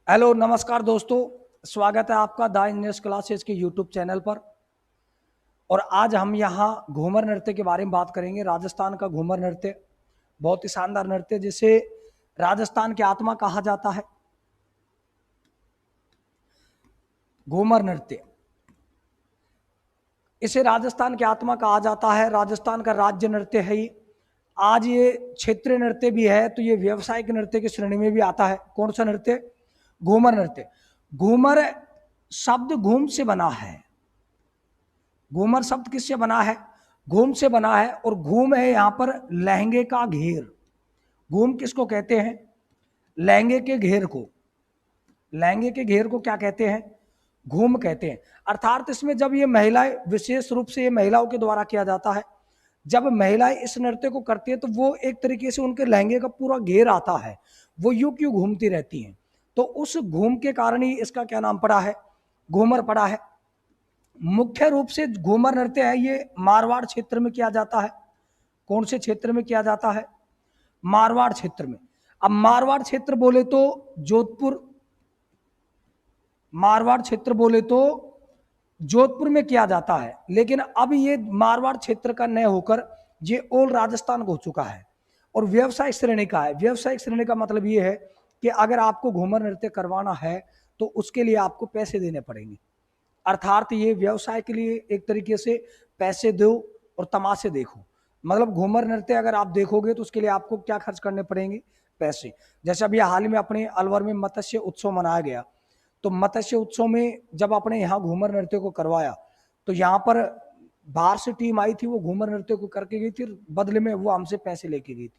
Hello नमस्कार दोस्तों, स्वागत है आपका द इंग्लिश क्लासेस के यूट्यूब चैनल पर। और आज हम यहाँ घूमर नृत्य के बारे में बात करेंगे। राजस्थान का घूमर नृत्य बहुत ही शानदार नृत्य, जिसे राजस्थान की आत्मा कहा जाता है। घूमर नृत्य, इसे राजस्थान की आत्मा कहा जाता है। राजस्थान का राज्य नृत्य है ये। आज ये क्षेत्रीय नृत्य भी है, तो ये व्यावसायिक नृत्य की श्रेणी में भी आता है। कौन सा नृत्य? घूमर नृत्य। घूमर शब्द घूम से बना है। घूमर शब्द किससे बना है? घूम से बना है। और घूम है यहाँ पर लहंगे का घेर। घूम किसको कहते हैं? लहंगे के घेर को। लहंगे के घेर को क्या कहते हैं? घूम कहते हैं। अर्थात इसमें जब ये महिलाएं, विशेष रूप से ये महिलाओं के द्वारा किया जाता है, जब महिलाएं इस नृत्य को करती है तो वो एक तरीके से उनके लहंगे का पूरा घेर आता है, वो यूं क्यों घूमती रहती हैं। तो उस घूम के कारण ही इसका क्या नाम पड़ा है? घूमर पड़ा है। मुख्य रूप से घूमर नृत्य है ये मारवाड़ क्षेत्र में किया जाता है। कौन से क्षेत्र में किया जाता है? मारवाड़ क्षेत्र में। अब मारवाड़ क्षेत्र बोले तो जोधपुर, मारवाड़ क्षेत्र बोले तो जोधपुर में किया जाता है। लेकिन अब ये मारवाड़ क्षेत्र का न होकर ये ऑल राजस्थान हो चुका है और व्यवसायिक श्रेणी का है। व्यवसायिक श्रेणी का मतलब ये है कि अगर आपको घूमर नृत्य करवाना है तो उसके लिए आपको पैसे देने पड़ेंगे। अर्थात ये व्यवसाय के लिए एक तरीके से पैसे दो और तमाशे देखो। मतलब घूमर नृत्य अगर आप देखोगे तो उसके लिए आपको क्या खर्च करने पड़ेंगे? पैसे। जैसे अभी हाल में अपने अलवर में मत्स्य उत्सव मनाया गया, तो मत्स्य उत्सव में जब अपने यहाँ घूमर नृत्य को करवाया तो यहाँ पर बाहर से टीम आई थी, वो घूमर नृत्य को करके गई थी, बदले में वो हमसे पैसे लेके गई थी।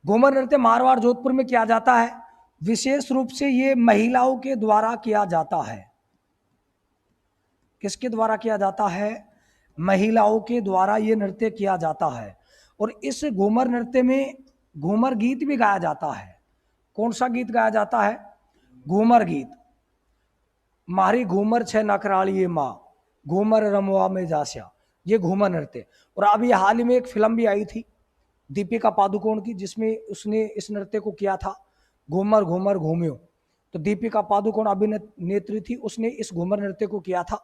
घूमर नृत्य मारवाड़ जोधपुर में किया जाता है। विशेष रूप से ये महिलाओं के द्वारा किया जाता है। किसके द्वारा किया जाता है? महिलाओं के द्वारा ये नृत्य किया जाता है। और इस घूमर नृत्य में घूमर गीत भी गाया जाता है। कौन सा गीत गाया जाता है? घूमर गीत। मारी घूमर छे नकराली माँ, घूमर रमवा में जास्या, ये घूमर नृत्य। और अभी हाल ही में एक फिल्म भी आई थी दीपिका पादुकोण की, जिसमें उसने इस नृत्य को किया था, घूमर घूमर घूम्यो। तो दीपिका पादुकोण अभिनेत्री थी, उसने इस घूमर नृत्य को किया था।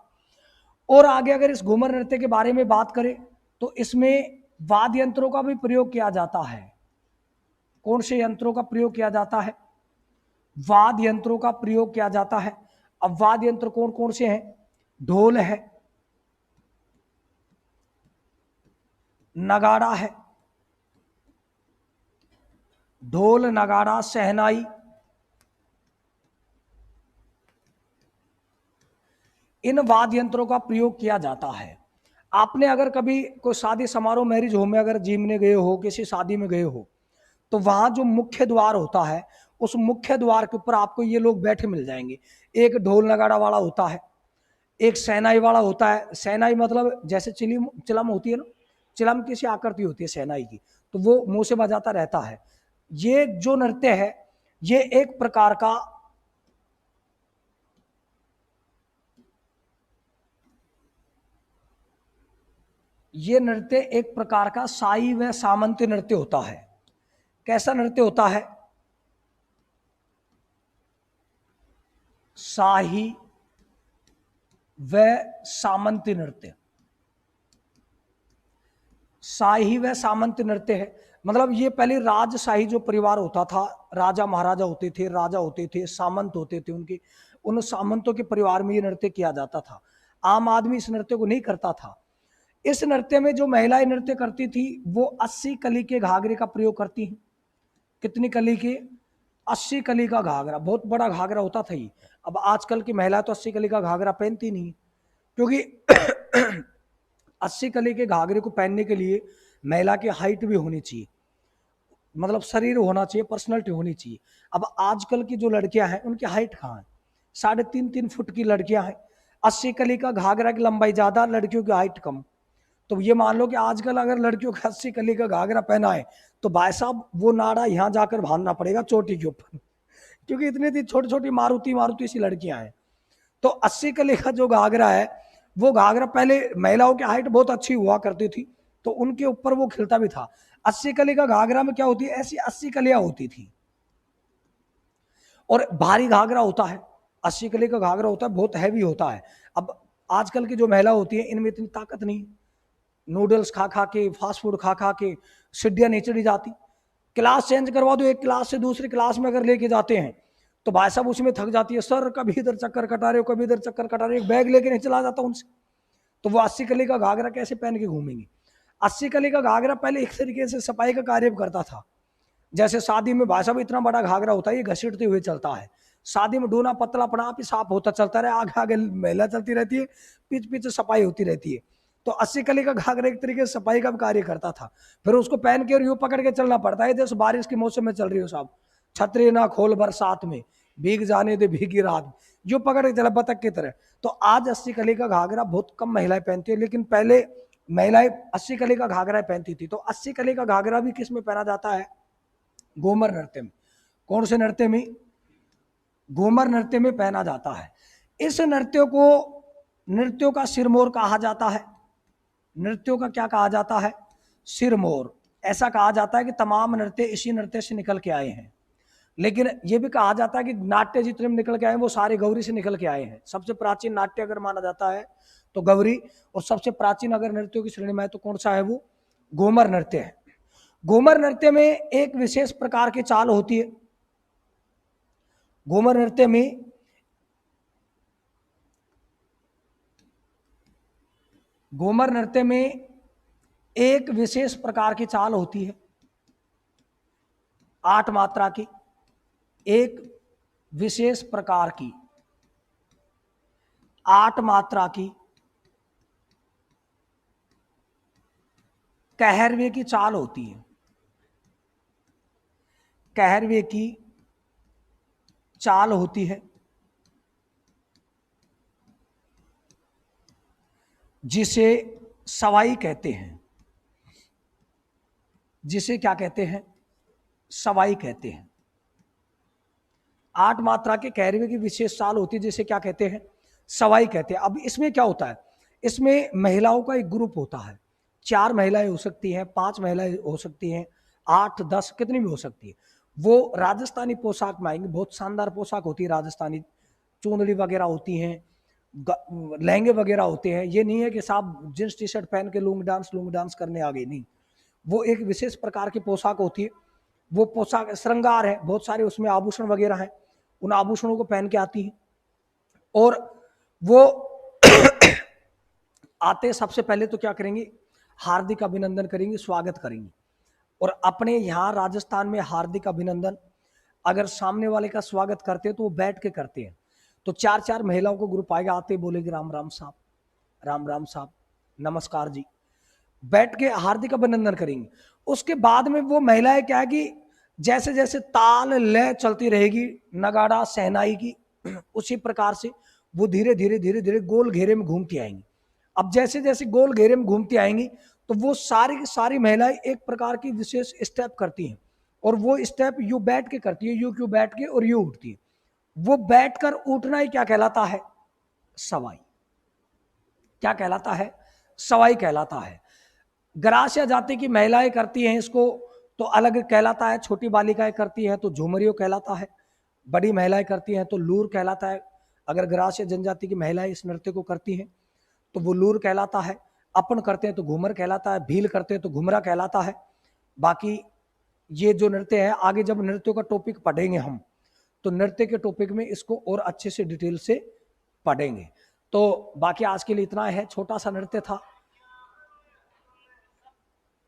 और आगे अगर इस घूमर नृत्य के बारे में बात करें तो इसमें वाद्य यंत्रों का भी प्रयोग किया जाता है। कौन से यंत्रों का प्रयोग किया जाता है? वाद्य यंत्रों का प्रयोग किया जाता है। अब वाद्य यंत्र कौन कौन से हैं? ढोल है, नगाड़ा है, ढोल नगाड़ा शहनाई, इन वाद्य यंत्रों का प्रयोग किया जाता है। आपने अगर कभी कोई शादी समारोह, मैरिज होम में अगर जीमने गए हो, किसी शादी में गए हो, तो वहां जो मुख्य द्वार होता है, उस मुख्य द्वार के ऊपर आपको ये लोग बैठे मिल जाएंगे। एक ढोल नगाड़ा वाला होता है, एक शहनाई वाला होता है। शहनाई मतलब जैसे चिलम होती है ना, चिलम की सी आकृति होती है शहनाई की, तो वो मुंह से बजाता रहता है। ये जो नृत्य है, ये एक प्रकार का ये नृत्य एक प्रकार का शाही व सामंती नृत्य होता है। कैसा नृत्य होता है? शाही व सामंती नृत्य। शाही व सामंती नृत्य है, मतलब ये पहले राजशाही जो परिवार होता था, राजा महाराजा होते थे, राजा होते थे, सामंत होते थे, उनके उन सामंतों के परिवार में ये नृत्य किया जाता था। आम आदमी इस नृत्य को नहीं करता था। इस नृत्य में जो महिलाएं नृत्य करती थी वो 80 कली के घाघरे का प्रयोग करती हैं। कितनी कली के? 80 कली का घाघरा, बहुत बड़ा घाघरा होता था ये। अब आजकल की महिला तो 80 कली का घाघरा पहनती नहीं, क्योंकि 80 कली के घाघरे को पहनने के लिए महिला की हाइट भी होनी चाहिए, मतलब शरीर होना चाहिए, पर्सनैलिटी होनी चाहिए। अब आजकल की जो लड़कियां हैं उनकी हाइट कहाँ है? 3.5-3 फुट की लड़कियां हैं। 80 कली का घाघरा की लंबाई ज्यादा, लड़कियों की हाइट कम। तो ये मान लो कि आजकल अगर लड़कियों का 80 कली का घाघरा पहना है तो भाई साहब वो नाड़ा यहाँ जाकर बांधना पड़ेगा चोटी के ऊपर, क्योंकि इतनी छोटी छोटी मारुति मारुति सी लड़कियां हैं। तो 80 कली का जो घाघरा है, वो घाघरा पहले महिलाओं की हाइट बहुत अच्छी हुआ करती थी तो उनके ऊपर वो खिलता भी था। 80 कली का घाघरा में क्या होती है? ऐसी 80 कलियां होती थी। और भारी घाघरा होता है, 80 कली का घाघरा होता है, बहुत हैवी होता है। अब आजकल की जो महिला होती है इनमें इतनी ताकत नहीं, नूडल्स खा खा के, फास्ट फूड खा खा के सीढ़ियां नहीं चढ़ी जाती। क्लास चेंज करवा दो, एक क्लास से दूसरी क्लास में अगर लेके जाते हैं तो भाई साहब उसमें थक जाती है, सर कभी इधर चक्कर कटा रहे हो, कभी इधर चक्कर कटा रहे हो, एक बैग लेके नहीं चला जाता उनसे। तो वो 80 कली का घाघरा कैसे पहन के घूमेंगे? 80 कली का घाघरा पहले एक तरीके से सफाई का कार्य करता था। जैसे शादी में भाई साहब इतना बड़ा घाघरा होता है, ये घसीटते हुए चलता है। शादी में डोना पतला अपना आप ही साफ होता चलता रहे, आगे आगे महिला चलती रहती है, पीछे पीछे सफाई होती रहती है। तो 80 कली का घाघरा एक तरीके से सफाई का भी कार्य करता था। फिर उसको पहन के और यूं पकड़ के चलना पड़ता है, जैसे बारिश के मौसम में चल रही हो साहब, छतरी ना खोल बरसात में, भीग जाने दे भीगी रात, जो पकड़ के चला बतख की तरह। तो आज 80 कली का घाघरा बहुत कम महिलाएं पहनती है, लेकिन पहले महिलाएं 80 कली का घाघरा पहनती थी। तो 80 कली का घाघरा भी किस में पहना जाता है? घूमर नृत्य में। कौन से नृत्य में? घूमर नृत्य में पहना जाता है। इस नृत्य को नृत्यों का सिरमौर कहा जाता है। नृत्यों का क्या कहा जाता है? सिरमौर। ऐसा कहा जाता है कि तमाम नृत्य इसी नृत्य से निकल के आए हैं। लेकिन यह भी कहा जाता है कि नाट्य जितने में निकल के आए हैं वो सारे गौरी से निकल के आए हैं। सबसे प्राचीन नाट्य अगर माना जाता है तो गौरी, और सबसे प्राचीन अगर नृत्यों की श्रेणी में है तो कौन सा है? वो घूमर नृत्य है। घूमर नृत्य में एक विशेष प्रकार की चाल होती है। घूमर नृत्य में घूमर नृत्य में एक विशेष प्रकार की चाल होती है, 8 मात्रा की, एक विशेष प्रकार की 8 मात्रा की कहरवे की चाल होती है। कहरवे की चाल होती है जिसे सवाई कहते हैं। जिसे क्या कहते हैं? सवाई कहते हैं। 8 मात्रा के कहरवे की विशेष चाल होती है जिसे क्या कहते हैं? सवाई कहते हैं। अब इसमें क्या होता है? इसमें महिलाओं का एक ग्रुप होता है, 4 महिलाएं हो सकती हैं, 5 महिलाएं हो सकती हैं, 8 10 कितनी भी हो सकती है। वो राजस्थानी पोशाक में आएंगे, बहुत शानदार पोशाक होती है राजस्थानी, चूंदड़ी वगैरह होती हैं, लहंगे वगैरह होते हैं। ये नहीं है कि साहब जींस टी शर्ट पहन के लूंग डांस करने आ गए, नहीं। वो एक विशेष प्रकार की पोशाक होती है। वो पोशाक श्रृंगार है, बहुत सारे उसमें आभूषण वगैरह हैं, उन आभूषणों को पहन के आती है। और वो आते सबसे पहले तो क्या करेंगे? हार्दिक अभिनंदन करेंगे, स्वागत करेंगे। और अपने यहाँ राजस्थान में हार्दिक अभिनंदन अगर सामने वाले का स्वागत करते हैं तो वो बैठ के करते हैं। तो 4 महिलाओं को ग्रुप आएगा, आते बोलेगी राम राम साहब, राम राम साहब, नमस्कार जी, बैठ के हार्दिक अभिनंदन करेंगे। उसके बाद में वो महिलाएं क्या है कि जैसे जैसे ताल लय चलती रहेगी नगाड़ा सहनाई की, उसी प्रकार से वो धीरे धीरे धीरे धीरे गोल घेरे में घूमती आएंगी। अब जैसे जैसे गोल घेरे में घूमती आएंगी तो वो सारी की सारी महिलाएं एक प्रकार की विशेष स्टेप करती हैं, और वो स्टेप यू बैठ के करती है, यू क्यों बैठ के और यू उठती है। वो बैठकर उठना ही क्या कहलाता है? सवाई। क्या कहलाता है? सवाई कहलाता है। ग्रास्य जाति की महिलाएं करती हैं इसको तो अलग कहलाता है, छोटी बालिकाएं करती हैं तो झुमरियो कहलाता है, बड़ी महिलाएं करती हैं तो लूर कहलाता है। अगर ग्रास्य जनजाति की महिलाएं इस नृत्य को करती हैं तो वो लूर कहलाता है, अपन करते हैं तो घूमर कहलाता है, भील करते हैं तो घुमरा कहलाता है। बाकी ये जो नृत्य है, आगे जब नृत्यों का टॉपिक पढ़ेंगे हम तो नृत्य के टॉपिक में इसको और अच्छे से डिटेल से पढ़ेंगे। तो बाकी आज के लिए इतना है, छोटा सा नृत्य था।